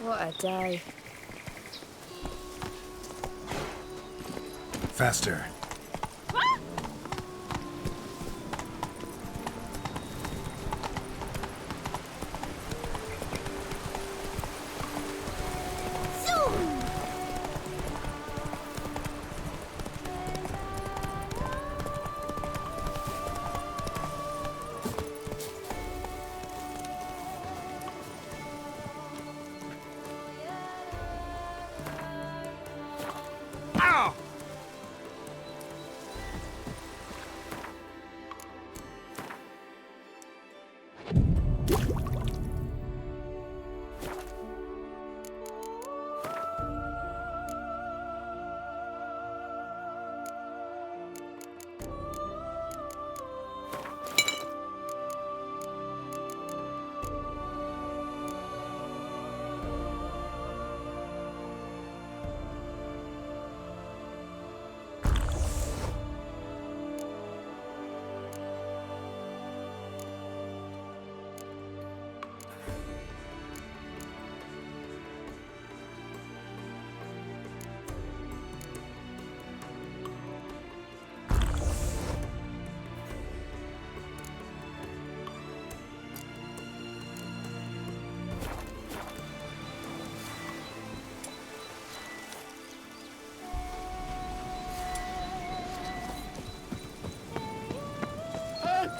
What a day. Faster.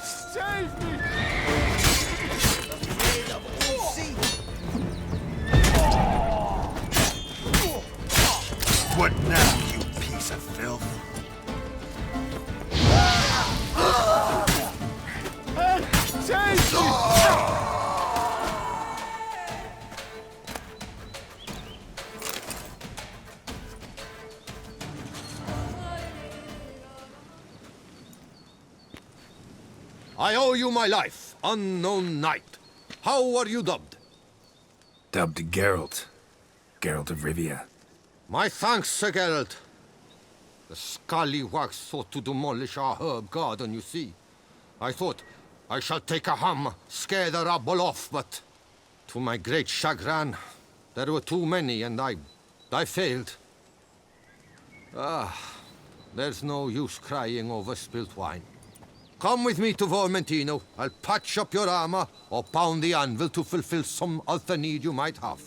Save me! What now, you piece of filth? Save me! I owe you my life, unknown knight. How are you dubbed? Dubbed Geralt. Geralt of Rivia. My thanks, Sir Geralt. The scallywags sought to demolish our herb garden, you see. I thought, I shall take a hammer, scare the rabble off, but to my great chagrin, there were too many and I failed. There's no use crying over spilt wine. Come with me to Vermentino. I'll patch up your armor or pound the anvil to fulfill some other need you might have.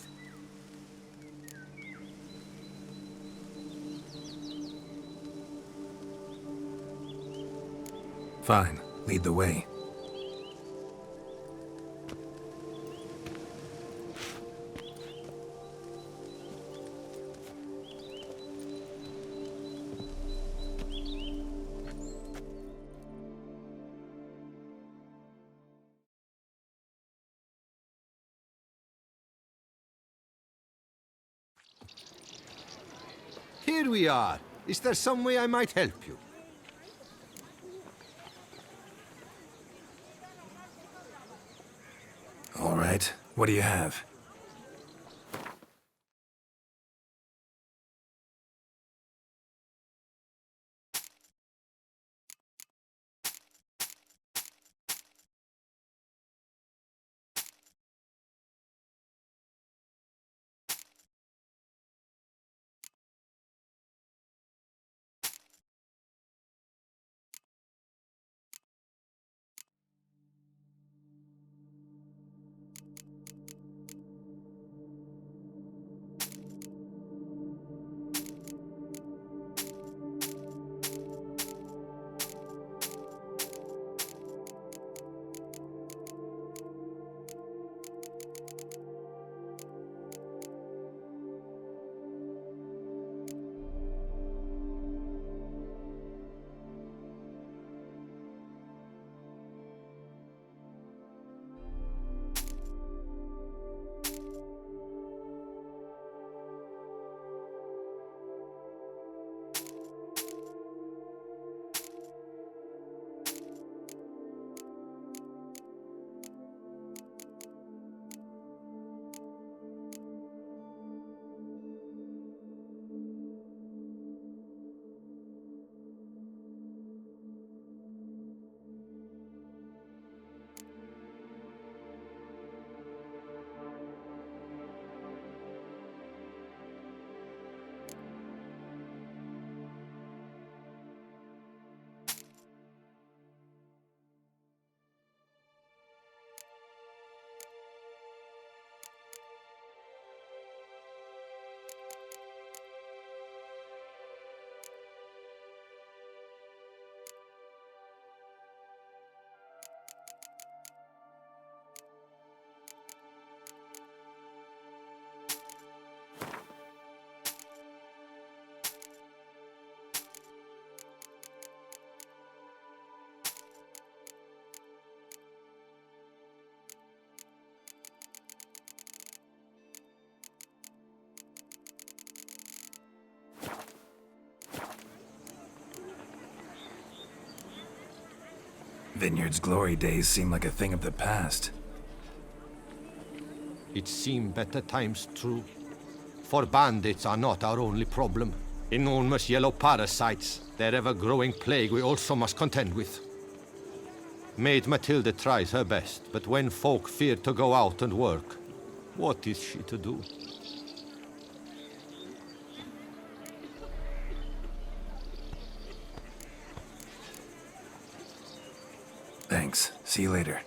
Fine. Lead the way. Here we are. Is there some way I might help you? All right. What do you have? Vineyard's glory days seem like a thing of the past. It seem better times true. For bandits are not our only problem. Enormous yellow parasites, their ever-growing plague we also must contend with. Maid Matilda tries her best, but when folk fear to go out and work, what is she to do? Thanks. See you later.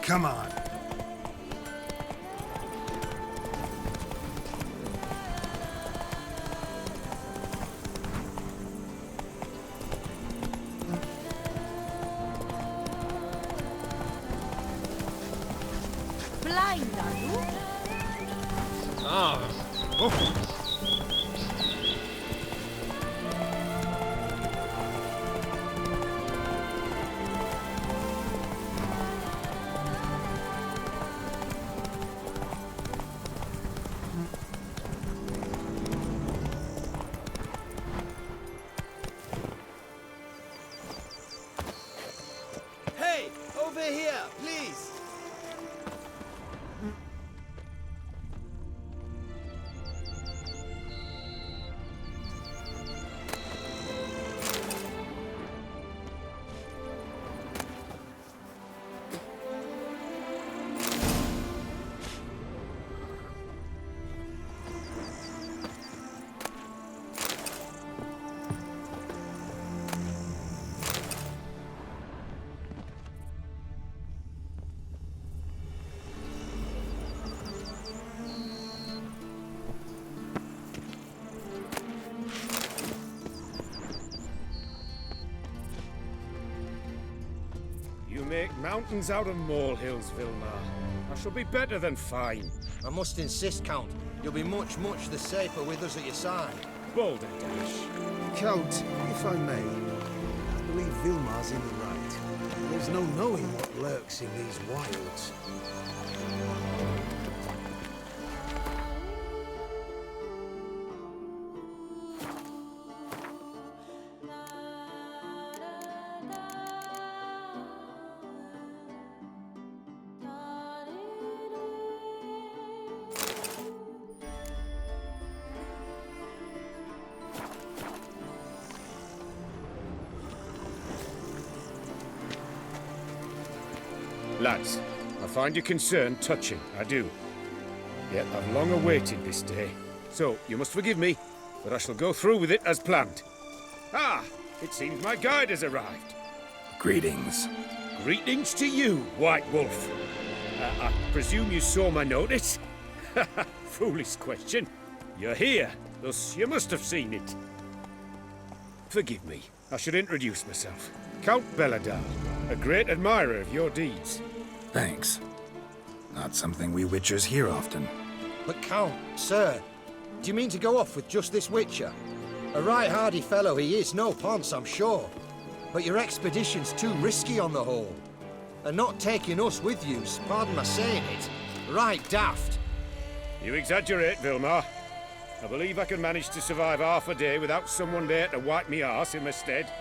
Come on. Blind, are you? Ah! Oh. Hey, over here, please. You make mountains out of molehills, Vilmar. I shall be better than fine. I must insist, Count. You'll be much the safer with us at your side. Balderdash. Count, if I may, I believe Vilmar's in the right. There's no knowing what lurks in these wilds. Lads, I find your concern touching, I do. Yet I've long awaited this day. So, you must forgive me, but I shall go through with it as planned. Ah, it seems my guide has arrived. Greetings. Greetings to you, White Wolf. I presume you saw my notice? Foolish question. You're here, thus you must have seen it. Forgive me, I should introduce myself. Count Belladar, a great admirer of your deeds. Thanks. Not something we witchers hear often. But Count, sir, do you mean to go off with just this witcher? A right hardy fellow he is, no ponce, I'm sure. But your expedition's too risky on the whole. And not taking us with you's, pardon my saying it, right daft. You exaggerate, Vilmar. I believe I can manage to survive half a day without someone there to wipe me arse in my stead.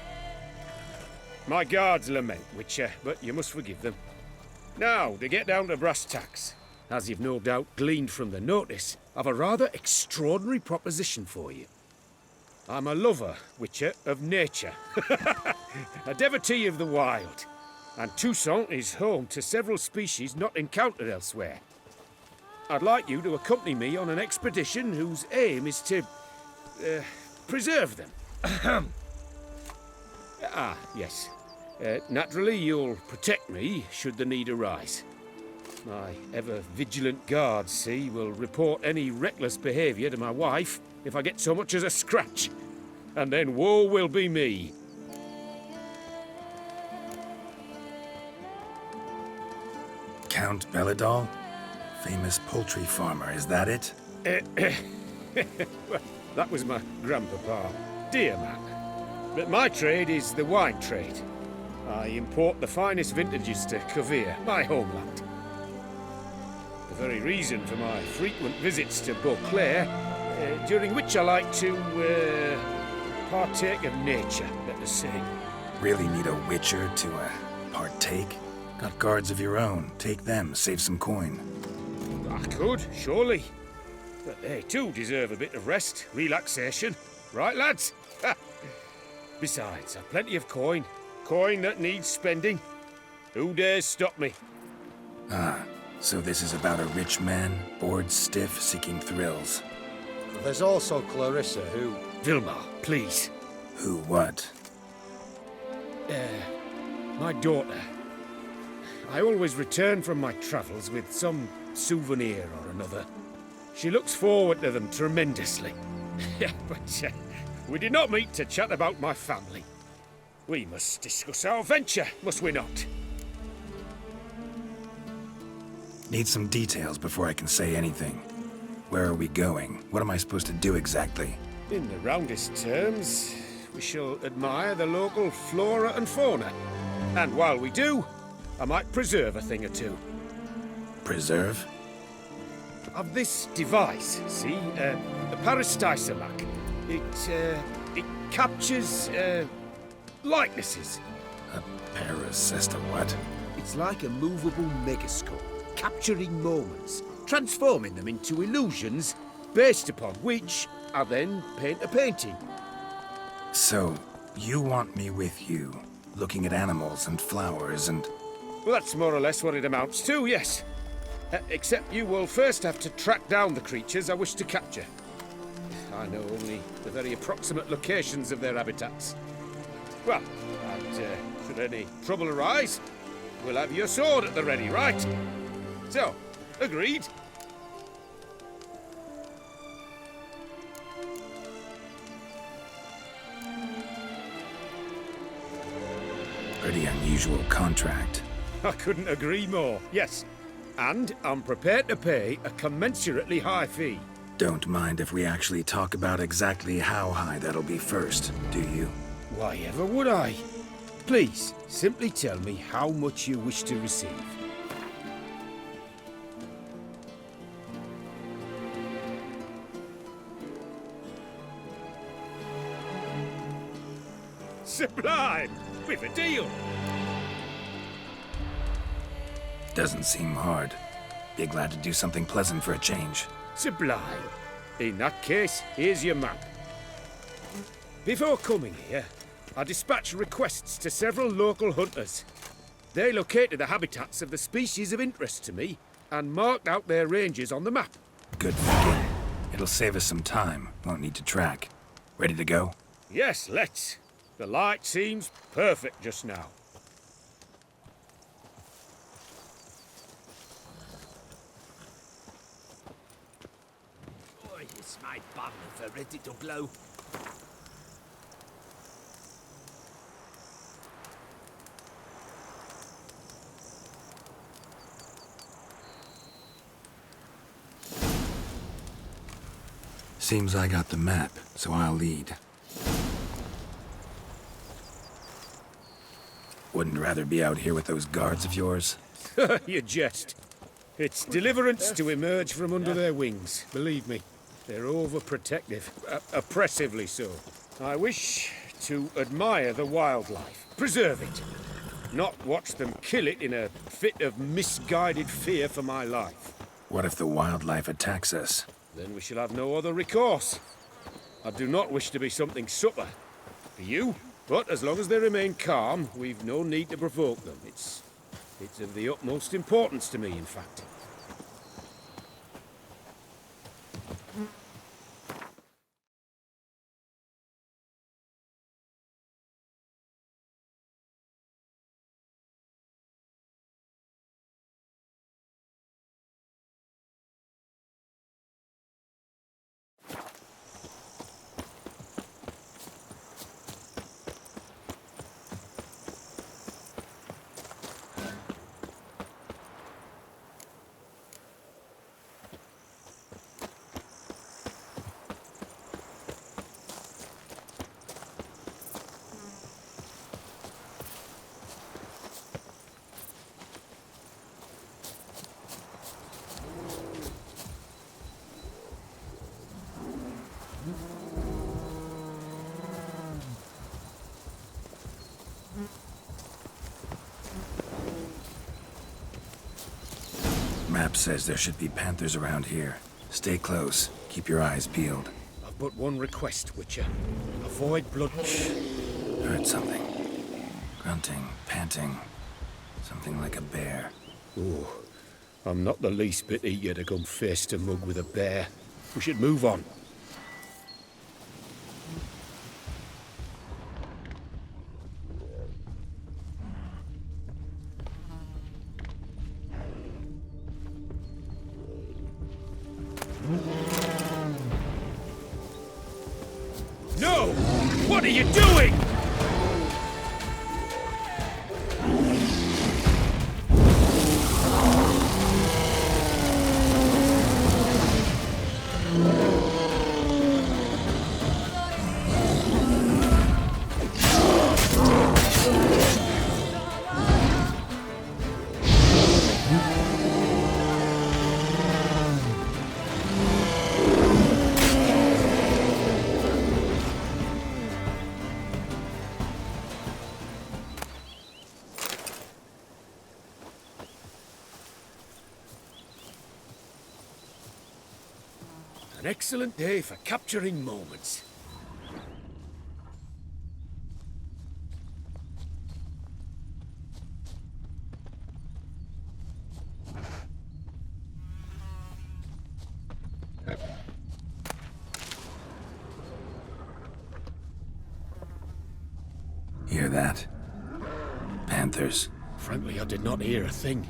My guards lament, Witcher, but you must forgive them. Now, to get down to brass tacks. As you've no doubt gleaned from the notice, I've a rather extraordinary proposition for you. I'm a lover, Witcher, of nature. A devotee of the wild. And Toussaint is home to several species not encountered elsewhere. I'd like you to accompany me on an expedition whose aim is to preserve them. Yes. Naturally, you'll protect me should the need arise. My ever-vigilant guards, see, will report any reckless behaviour to my wife if I get so much as a scratch. And then woe will be me. Count Belladol? Famous poultry farmer, is that it? Well, that was my grandpapa. Dear man. But my trade is the wine trade. I import the finest vintages to Covere, my homeland. The very reason for my frequent visits to Beauclair, during which I like to partake of nature, let us say. Really need a witcher to partake? Got guards of your own. Take them, save some coin. I could, surely. But they too deserve a bit of rest, relaxation. Right, lads? Besides, I've plenty of coin. Coin that needs spending. Who dares stop me? So this is about a rich man, bored stiff, seeking thrills. There's also Clarissa, who... Vilmar, please. Who what? My daughter. I always return from my travels with some souvenir or another. She looks forward to them tremendously. But we did not meet to chat about my family. We must discuss our venture, must we not? Need some details before I can say anything. Where are we going? What am I supposed to do exactly? In the roundest terms, we shall admire the local flora and fauna. And while we do, I might preserve a thing or two. Preserve? Of this device, see? The Parastysalac. It captures, likenesses. A paracesta what? It's like a movable megascope, capturing moments, transforming them into illusions, Based upon which, I then paint a painting. So, you want me with you, looking at animals and flowers and... Well, that's more or less what it amounts to, yes. Except you will first have to track down the creatures I wish to capture. I know only the very approximate locations of their habitats. Well, and should any trouble arise, we'll have your sword at the ready, right? So, agreed? Pretty unusual contract. I couldn't agree more, yes. And I'm prepared to pay a commensurately high fee. Don't mind if we actually talk about exactly how high that'll be first, do you? Why ever would I? Please, simply tell me how much you wish to receive. Sublime! We've a deal! Doesn't seem hard. Be glad to do something pleasant for a change. Sublime. In that case, here's your map. Before coming here, I dispatched requests to several local hunters. They located the habitats of the species of interest to me and marked out their ranges on the map. Good thinking. It'll save us some time. Won't need to track. Ready to go? Yes, let's. The light seems perfect just now. Boy, it's my bum for ready to blow. Seems I got the map, so I'll lead. Wouldn't rather be out here with those guards of yours? You jest. It's deliverance to emerge from under their wings, believe me. They're overprotective, oppressively so. I wish to admire the wildlife, preserve it, not watch them kill it in a fit of misguided fear for my life. What if the wildlife attacks us? Then we shall have no other recourse. I do not wish to be something supper for you, but as long as they remain calm, we've no need to provoke them. It's of the utmost importance to me, in fact. Map says there should be panthers around here. Stay close. Keep your eyes peeled. I've but one request, Witcher. Avoid blood. Heard something. Grunting, panting. Something like a bear. Ooh, I'm not the least bit eager to come face to mug with a bear. We should move on. No! What are you doing? An excellent day for capturing moments. Hear that? Panthers. Frankly, I did not hear a thing.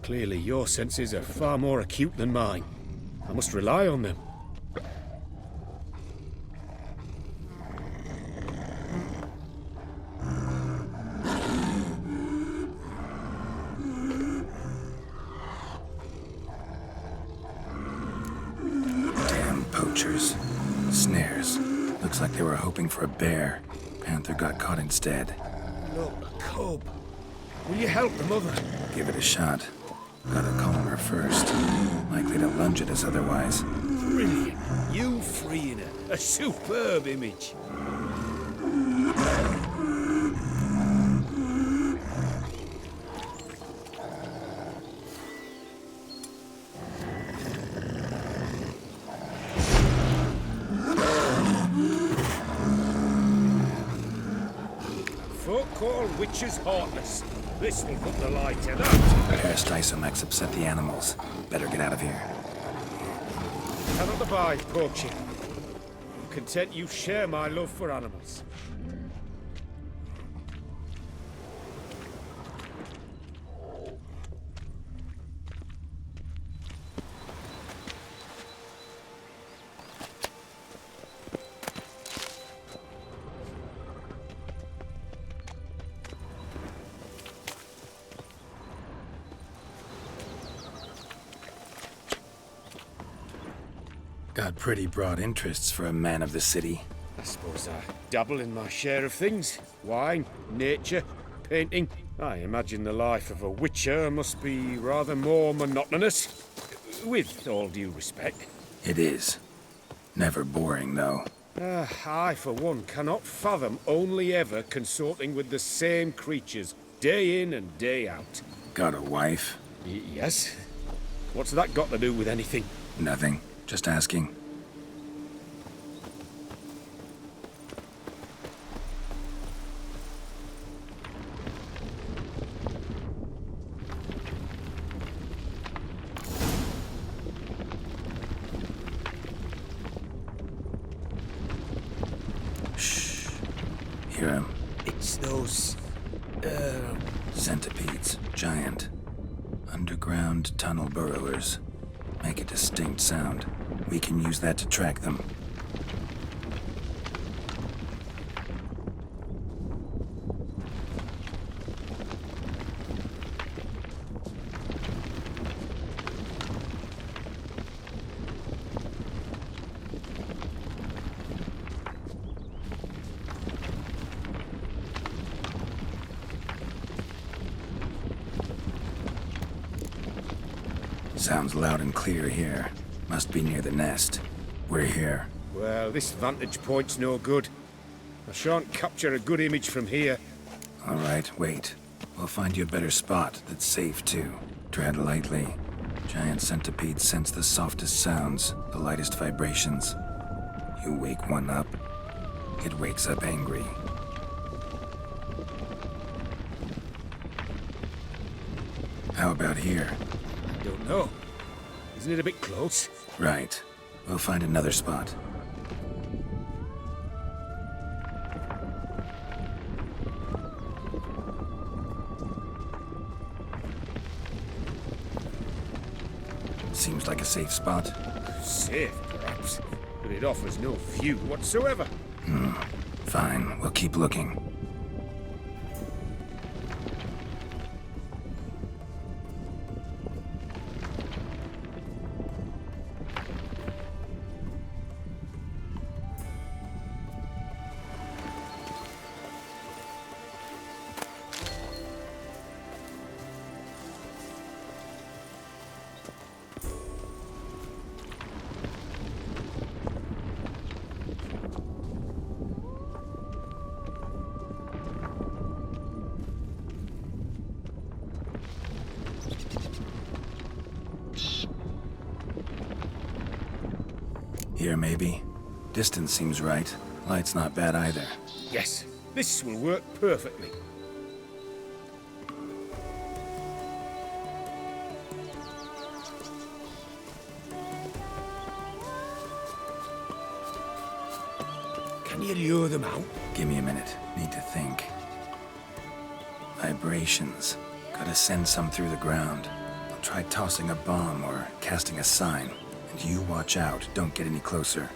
Clearly, your senses are far more acute than mine. I must rely on them. Damn poachers. Snares. Looks like they were hoping for a bear. Panther got caught instead. Look, a cub. Will you help the mother? Give it a shot. Gotta calm her first. Likely to lunge at us otherwise. Brilliant. You freeing her. A superb image. Folk call witches heartless. This will put the light to that. Cursed isomex upset the animals. Better get out of here. Cannot abide poaching. Content you share my love for animals. Got pretty broad interests for a man of the city. I suppose I dabble in my share of things. Wine, nature, painting. I imagine the life of a witcher must be rather more monotonous. With all due respect. It is. Never boring, though. I, for one, cannot fathom only ever consorting with the same creatures, day in and day out. Got a wife? Yes? What's that got to do with anything? Nothing. Just asking. Shh. Hear him. It's those... Centipedes. Giant. Underground tunnel burrowers. Make a distinct sound. We can use that to track them. Sounds loud and clear here. Must be near the nest. We're here. Well, this vantage point's no good. I shan't capture a good image from here. All right, wait. We'll find you a better spot that's safe, too. Tread lightly. Giant centipedes sense the softest sounds, the lightest vibrations. You wake one up, it wakes up angry. How about here? Don't know. Isn't it a bit close? Right. We'll find another spot. Seems like a safe spot. Safe, perhaps. But it offers no view whatsoever. Fine, we'll keep looking. Here, maybe. Distance seems right. Light's not bad either. Yes, this will work perfectly. Can you lure them out? Give me a minute. Need to think. Vibrations. Gotta send some through the ground. I'll try tossing a bomb or casting a sign. And you watch out. Don't get any closer.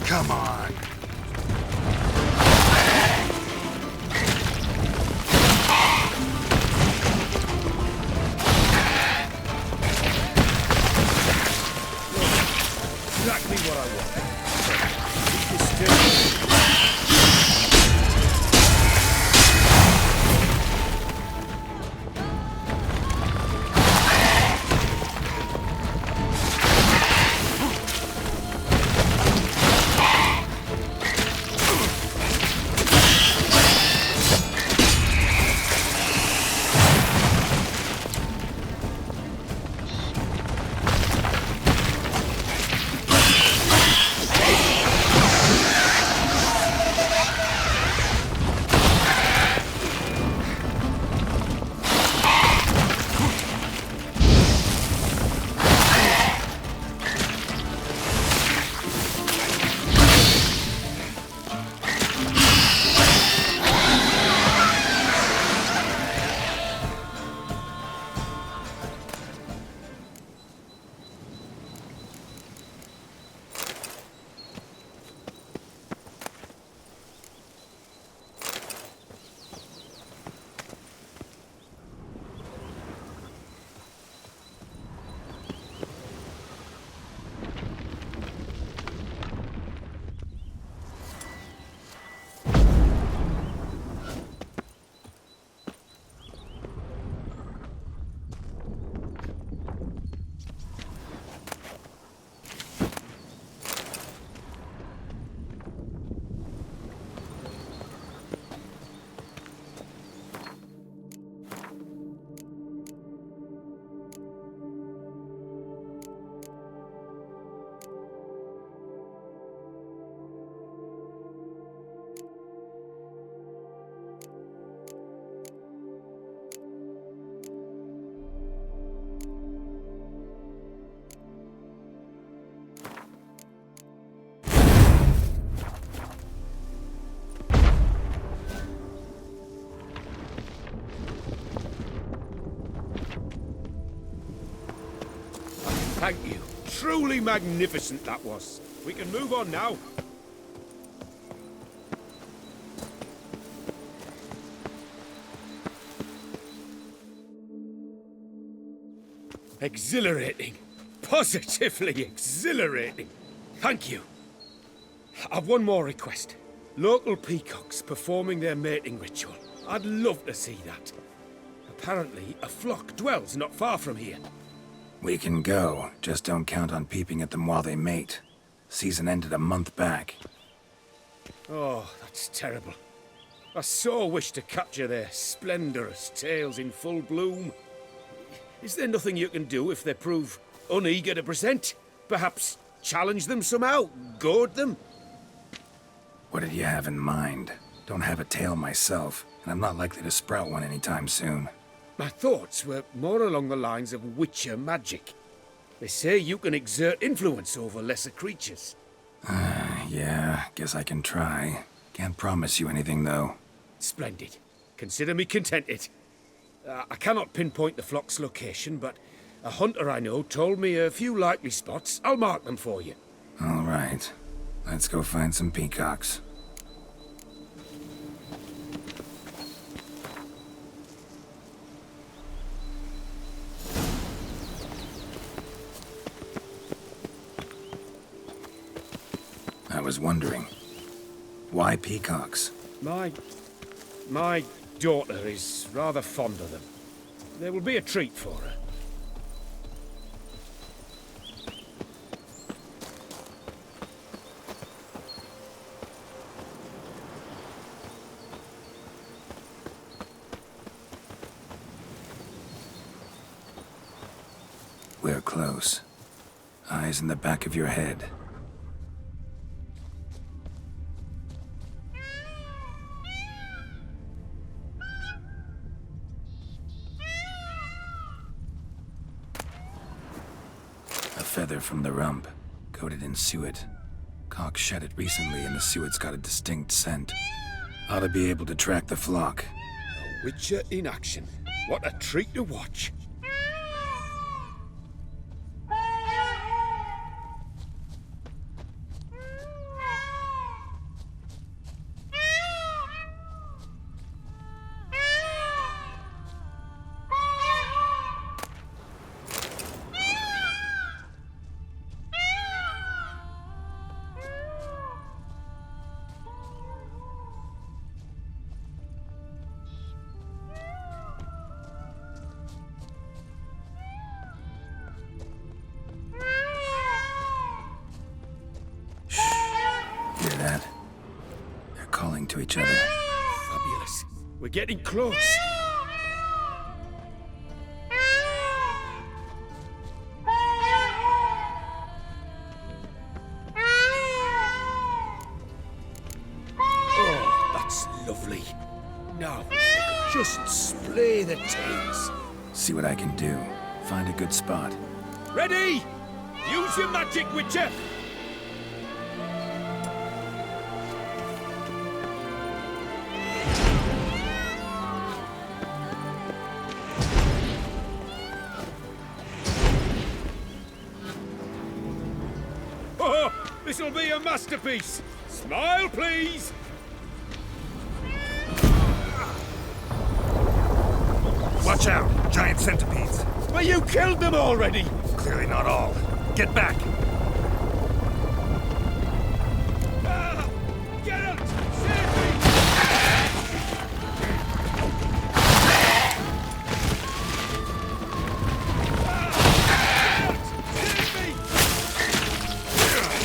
Come on. Exactly what I want. Keep this still. Thank you. Truly magnificent that was. We can move on now. Exhilarating. Positively exhilarating. Thank you. I've one more request. Local peacocks performing their mating ritual. I'd love to see that. Apparently, a flock dwells not far from here. We can go, just don't count on peeping at them while they mate. Season ended a month back. Oh, that's terrible. I so wish to capture their splendorous tails in full bloom. Is there nothing you can do if they prove uneager to present? Perhaps challenge them somehow? Goad them? What did you have in mind? Don't have a tail myself, and I'm not likely to sprout one anytime soon. My thoughts were more along the lines of witcher magic. They say you can exert influence over lesser creatures. Yeah, guess I can try. Can't promise you anything, though. Splendid. Consider me contented. I cannot pinpoint the flock's location, but a hunter I know told me a few likely spots. I'll mark them for you. All right. Let's go find some peacocks. I was wondering, why peacocks? My daughter is rather fond of them. There will be a treat for her. We're close. Eyes in the back of your head. A feather from the rump, coated in suet. Cock shed it recently and the suet's got a distinct scent. Ought to be able to track the flock. A witcher in action. What a treat to watch. Hear that? They're calling to each other. Fabulous. We're getting close. Oh, that's lovely. Now, they could just splay the tails. See what I can do. Find a good spot. Ready? Use your magic, Witcher! Oh, this'll be a masterpiece! Smile, please! Watch out! Giant centipedes! But you killed them already! Clearly not all. Get back! Ah! Geralt! Save me! Ah! Geralt! Save me!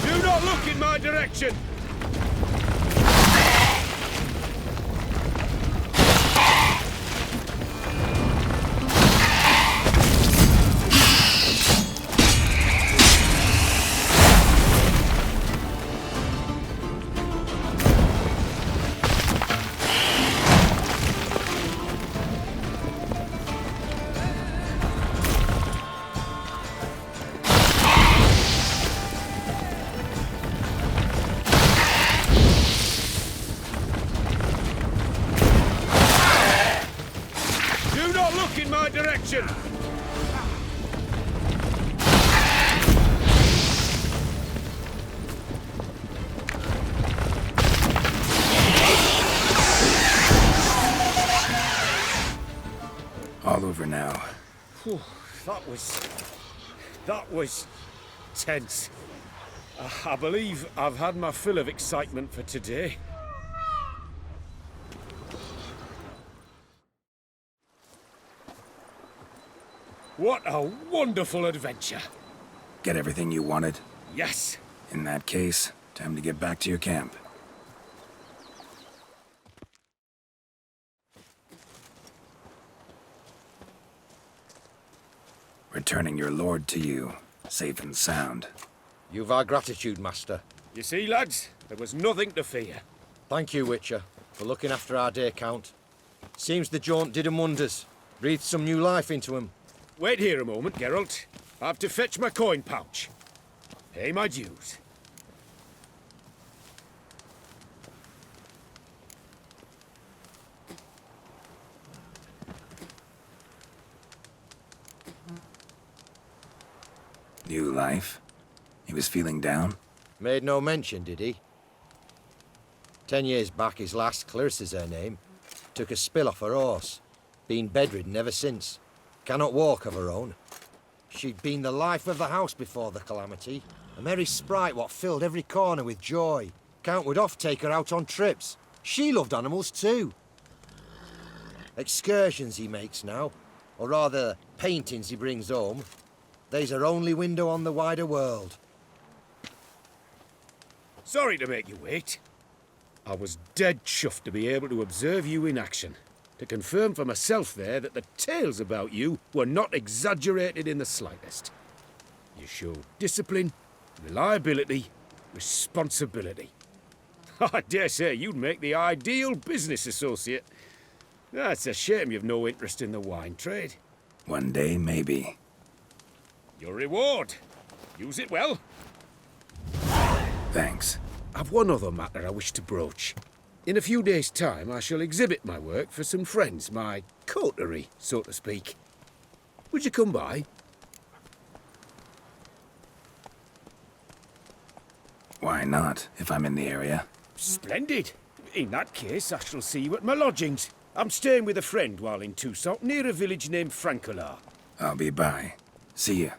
Do not look in my direction! That was tense. I believe I've had my fill of excitement for today. What a wonderful adventure. Get everything you wanted? Yes. In that case, time to get back to your camp. Returning your lord to you, safe and sound. You've our gratitude, Master. You see, lads, there was nothing to fear. Thank you, Witcher, for looking after our day count. Seems the jaunt did 'em wonders. Breathed some new life into 'em. Wait here a moment, Geralt. I have to fetch my coin pouch. Pay my dues. New life? He was feeling down? Made no mention, did he? 10 years back, his last, Clarissa's her name, took a spill off her horse. Been bedridden ever since. Cannot walk of her own. She'd been the life of the house before the calamity. A merry sprite what filled every corner with joy. Count would oft take her out on trips. She loved animals too. Excursions he makes now, or rather, paintings he brings home. They's her only window on the wider world. Sorry to make you wait. I was dead chuffed to be able to observe you in action. To confirm for myself there that the tales about you were not exaggerated in the slightest. You showed discipline, reliability, responsibility. I dare say you'd make the ideal business associate. It's a shame you've no interest in the wine trade. One day, maybe. Your reward. Use it well. Thanks. I've one other matter I wish to broach. In a few days' time, I shall exhibit my work for some friends, my coterie, so to speak. Would you come by? Why not, if I'm in the area? Splendid. In that case, I shall see you at my lodgings. I'm staying with a friend while in Toussaint, near a village named Francolar. I'll be by. See ya.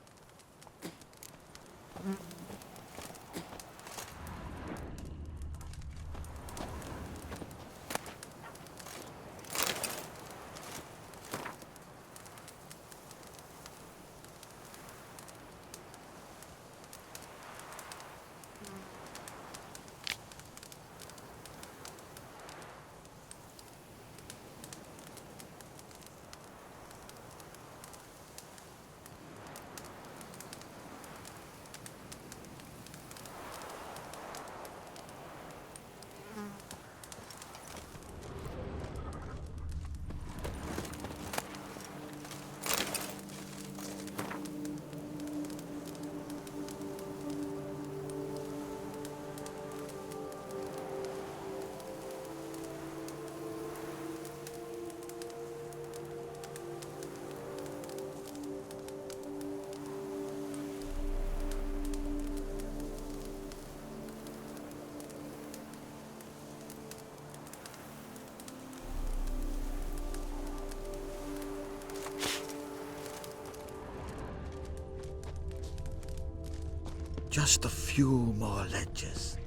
Just a few more ledges,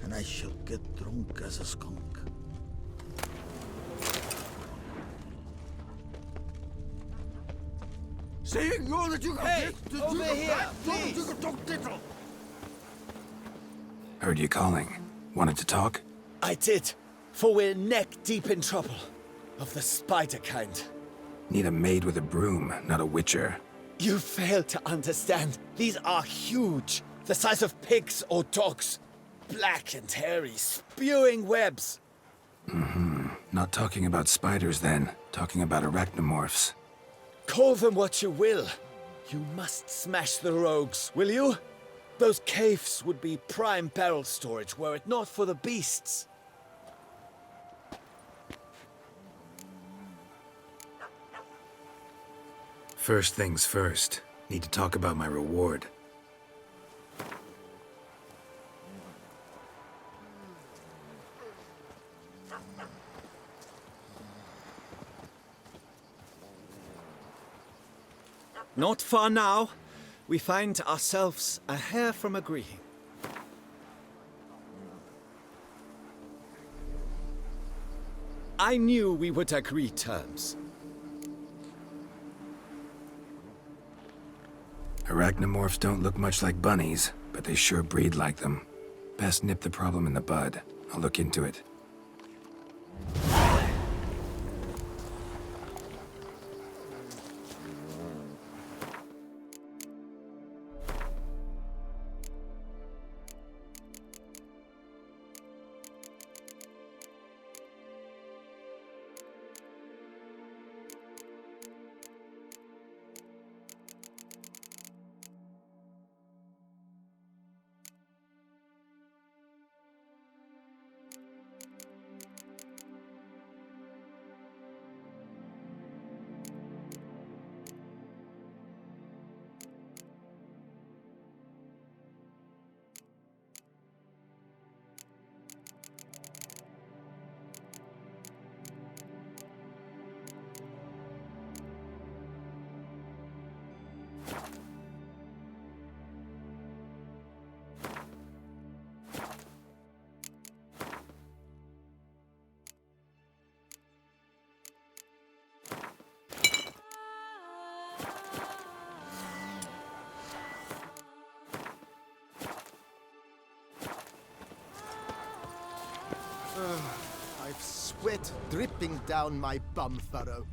and I shall get drunk as a skunk. Hey, over here, please! Heard you calling. Wanted to talk? I did, for we're neck-deep in trouble. Of the spider kind. Need a maid with a broom, not a witcher. You fail to understand. These are huge. The size of pigs or dogs. Black and hairy, spewing webs. Not talking about spiders then. Talking about arachnomorphs. Call them what you will. You must smash the rogues, will you? Those caves would be prime barrel storage were it not for the beasts. First things first. Need to talk about my reward. Not far now. We find ourselves a hair from agreeing. I knew we would agree terms. Arachnomorphs don't look much like bunnies, but they sure breed like them. Best nip the problem in the bud. I'll look into it. I've sweat dripping down my bum furrow.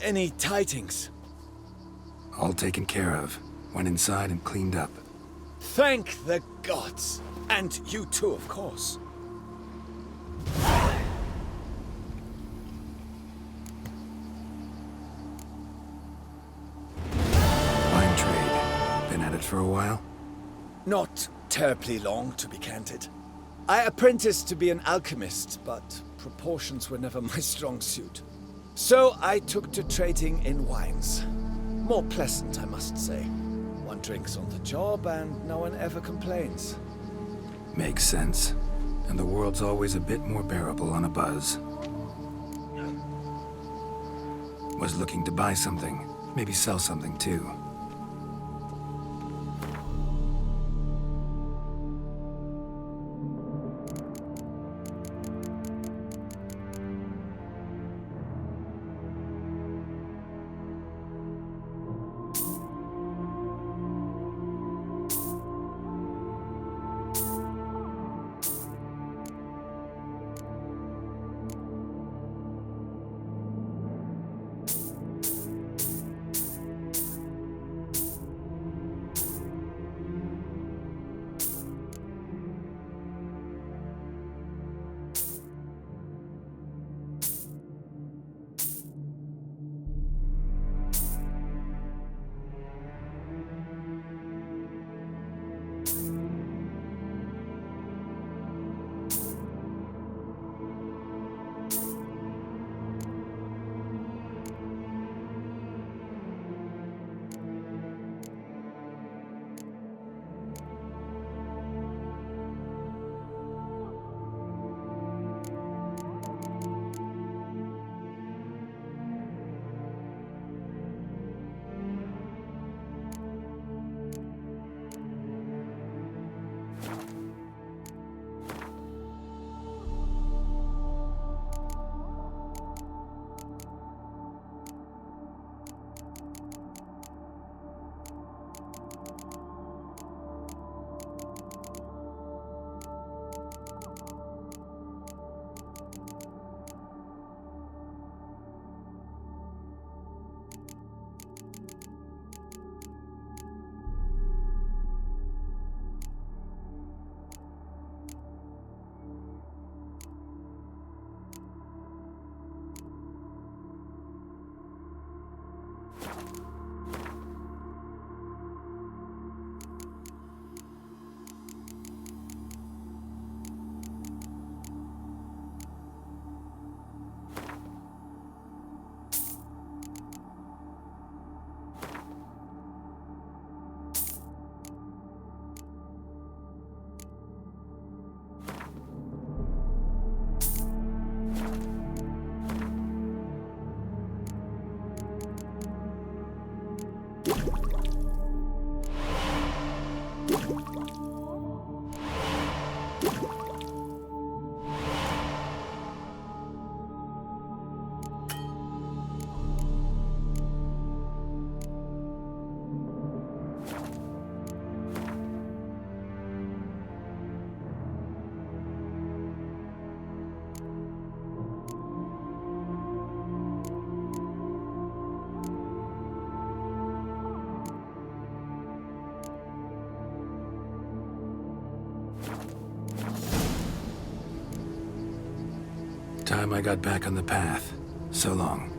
Any tidings? All taken care of. Went inside and cleaned up. Thank the gods! And you too, of course. Wine trade. Been at it for a while? Not terribly long, to be candid. I apprenticed to be an alchemist, but proportions were never my strong suit. So I took to trading in wines. More pleasant, I must say. One drinks on the job and no one ever complains. Makes sense. And the world's always a bit more bearable on a buzz. Was looking to buy something. Maybe sell something too. Time I got back on the path. So long.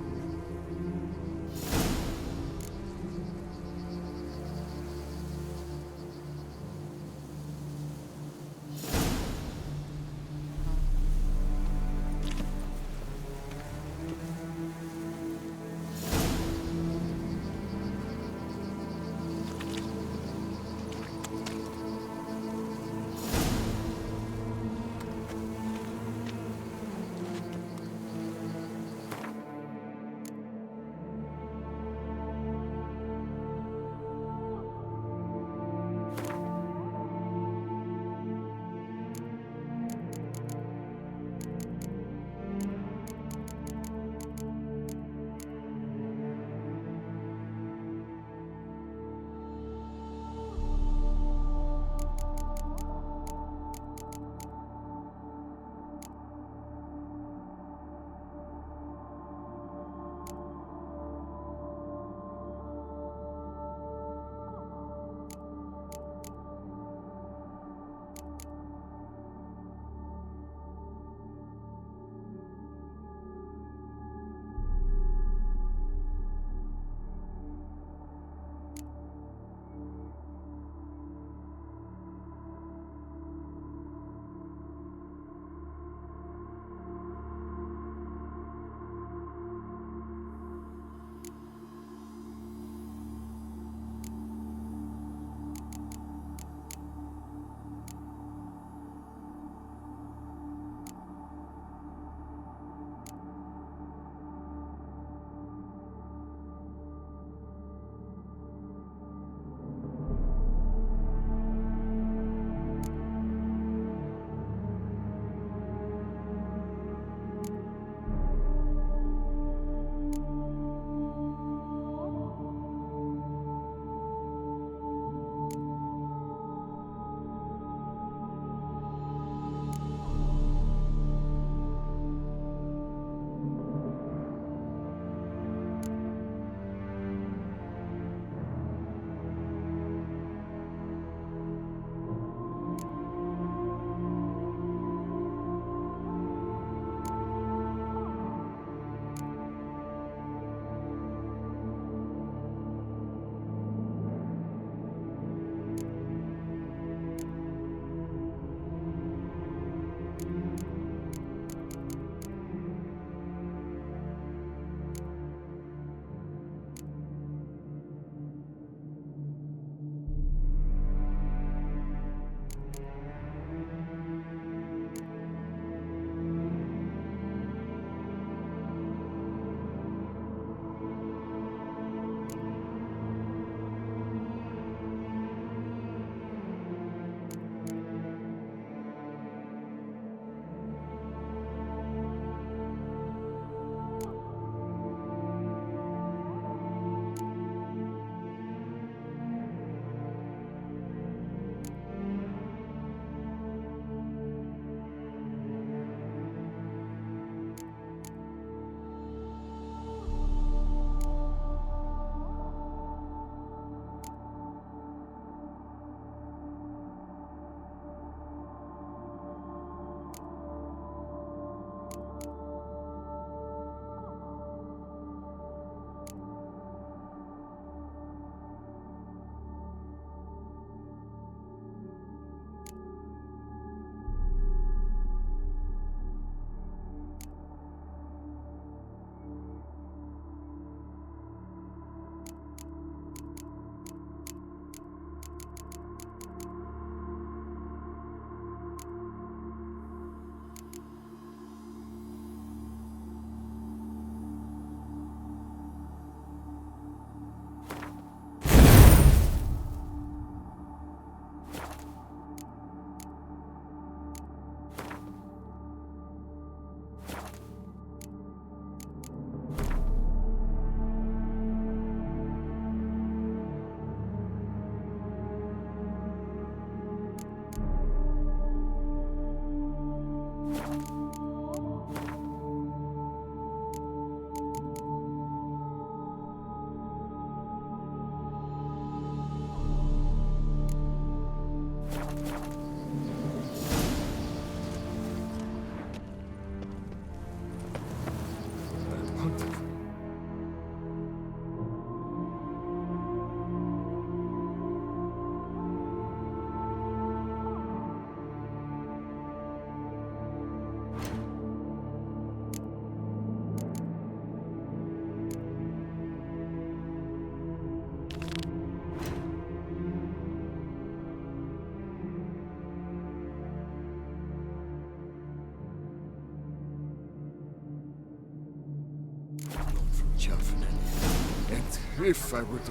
if I were to